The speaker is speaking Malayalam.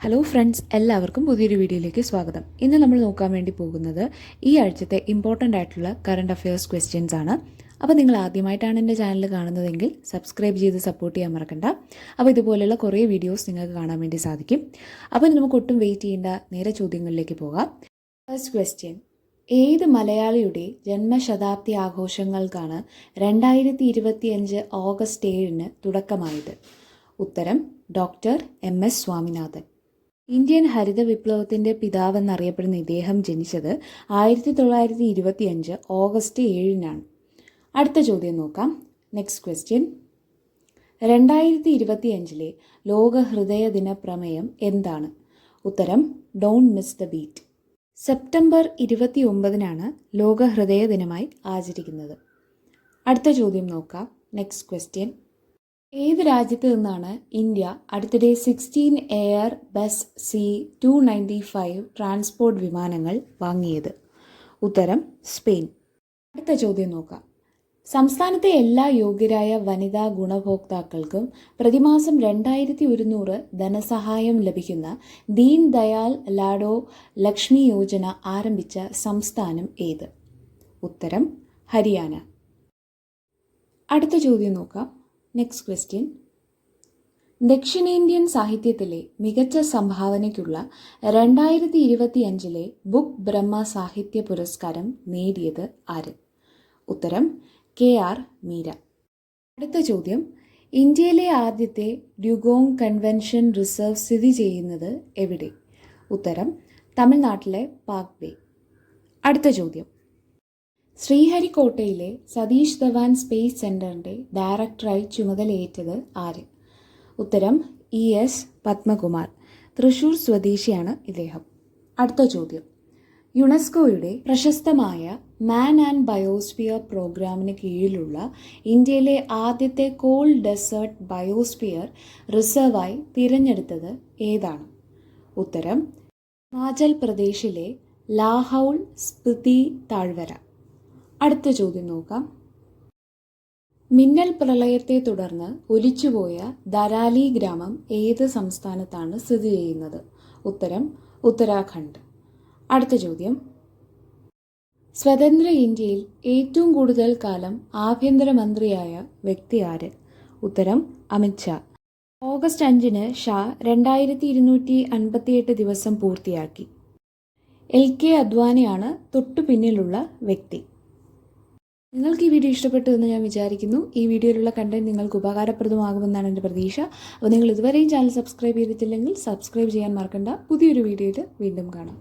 ഹലോ ഫ്രണ്ട്സ്, എല്ലാവർക്കും പുതിയൊരു വീഡിയോയിലേക്ക് സ്വാഗതം. ഇന്ന് നമ്മൾ നോക്കാൻ വേണ്ടി പോകുന്നത് ഈ ആഴ്ചത്തെ ഇമ്പോർട്ടൻ്റ് ആയിട്ടുള്ള കറണ്ട് അഫയേഴ്സ് ക്വസ്റ്റ്യൻസ് ആണ്. അപ്പോൾ നിങ്ങൾ ആദ്യമായിട്ടാണ് എൻ്റെ ചാനൽ കാണുന്നതെങ്കിൽ സബ്സ്ക്രൈബ് ചെയ്ത് സപ്പോർട്ട് ചെയ്യാൻ മറക്കണ്ട. അപ്പോൾ ഇതുപോലെയുള്ള കുറേ വീഡിയോസ് നിങ്ങൾക്ക് കാണാൻ വേണ്ടി സാധിക്കും. അപ്പോൾ നമുക്ക് ഒട്ടും വെയിറ്റ് ചെയ്യേണ്ട, നേരെ ചോദ്യങ്ങളിലേക്ക് പോകാം. ഫസ്റ്റ് ക്വസ്റ്റ്യൻ: ഏത് മലയാളിയുടെ ജന്മശതാബ്ദി ആഘോഷങ്ങൾക്കാണ് 2025 ഓഗസ്റ്റ് 7 തുടക്കമായത്? ഉത്തരം ഡോക്ടർ MS സ്വാമിനാഥൻ. ഇന്ത്യൻ ഹരിത വിപ്ലവത്തിൻ്റെ പിതാവെന്നറിയപ്പെടുന്ന ഇദ്ദേഹം ജനിച്ചത് 1925 ഓഗസ്റ്റ് 7 അടുത്ത ചോദ്യം നോക്കാം. നെക്സ്റ്റ് ക്വസ്റ്റ്യൻ: 2025 ലോക ഹൃദയ ദിന പ്രമേയം എന്താണ്? ഉത്തരം don't miss the beat. September 29 ലോക ഹൃദയ ദിനമായി ആചരിക്കുന്നത്. അടുത്ത ചോദ്യം നോക്കാം. നെക്സ്റ്റ് ക്വസ്റ്റ്യൻ: ഏത് രാജ്യത്ത് നിന്നാണ് ഇന്ത്യ അടുത്തിടെ 16 എയർ ബസ് C-295 ട്രാൻസ്പോർട്ട് വിമാനങ്ങൾ വാങ്ങിയത്? ഉത്തരം സ്പെയിൻ. അടുത്ത ചോദ്യം നോക്കാം. സംസ്ഥാനത്തെ എല്ലാ യോഗ്യരായ വനിതാ ഗുണഭോക്താക്കൾക്കും പ്രതിമാസം 2100 ധനസഹായം ലഭിക്കുന്ന ദീൻ ദയാൽ ലാഡോ ലക്ഷ്മി യോജന ആരംഭിച്ച സംസ്ഥാനം ഏത്? ഉത്തരം ഹരിയാന. അടുത്ത ചോദ്യം നോക്കാം. നെക്സ്റ്റ് ക്വസ്റ്റ്യൻ: ദക്ഷിണേന്ത്യൻ സാഹിത്യത്തിലെ മികച്ച സംഭാവനയ്ക്കുള്ള 2025 ബുക്ക് ബ്രഹ്മ സാഹിത്യ പുരസ്കാരം നേടിയത് ആര്? ഉത്തരം KR മീര. അടുത്ത ചോദ്യം: ഇന്ത്യയിലെ ആദ്യത്തെ ഡ്യൂഗോങ് കൺവെൻഷൻ റിസർവ് സ്ഥിതി ചെയ്യുന്നത് എവിടെ? ഉത്തരം തമിഴ്നാട്ടിലെ പാക് ബേ. അടുത്ത ചോദ്യം: ശ്രീഹരിക്കോട്ടയിലെ സതീഷ് ധവാൻ സ്പേസ് സെന്ററിന്റെ ഡയറക്ടറായി ചുമതലയേറ്റത് ആര്? ഉത്തരം ES പത്മകുമാർ. തൃശൂർ സ്വദേശിയാണ് ഇദ്ദേഹം. അടുത്ത ചോദ്യം: യുനെസ്കോയുടെ പ്രശസ്തമായ മാൻ ആൻഡ് ബയോസ്ഫിയർ പ്രോഗ്രാമിന് കീഴിലുള്ള ഇന്ത്യയിലെ ആദ്യത്തെ കോൾഡ് ഡെസേർട്ട് ബയോസ്ഫിയർ റിസർവായി തിരഞ്ഞെടുത്തത് ഏതാണ്? ഉത്തരം ഹിമാചൽ പ്രദേശിലെ ലാഹൗൾ സ്പിതി താഴ്വര. അടുത്ത ചോദ്യം നോക്കാം. മിന്നൽ പ്രളയത്തെ തുടർന്ന് ഒലിച്ചുപോയ ധരാലി ഗ്രാമം ഏത് സംസ്ഥാനത്താണ് സ്ഥിതി ചെയ്യുന്നത്? ഉത്തരം ഉത്തരാഖണ്ഡ്. അടുത്ത ചോദ്യം: സ്വതന്ത്ര ഇന്ത്യയിൽ ഏറ്റവും കൂടുതൽ കാലം ആഭ്യന്തരമന്ത്രിയായ വ്യക്തി ആര്? ഉത്തരം അമിത്ഷാ. ഓഗസ്റ്റ് 5 ഷാ 2258 ദിവസം പൂർത്തിയാക്കി. LK അദ്വാനിയാണ് തൊട്ടു പിന്നിലുള്ള വ്യക്തി. നിങ്ങൾക്ക് ഈ വീഡിയോ ഇഷ്ടപ്പെട്ടു എന്ന് ഞാൻ വിചാരിക്കുന്നു. ഈ വീഡിയോയിലുള്ള കണ്ടന്റ് നിങ്ങൾക്ക് ഉപകാരപ്രദമാകുമെന്നാണ് എൻ്റെ പ്രതീക്ഷ. അപ്പോൾ നിങ്ങൾ ഇതുവരെയും ചാനൽ സബ്സ്ക്രൈബ് ചെയ്തിട്ടില്ലെങ്കിൽ സബ്സ്ക്രൈബ് ചെയ്യാൻ മറക്കണ്ട. പുതിയൊരു വീഡിയോയിൽ വീണ്ടും കാണാം.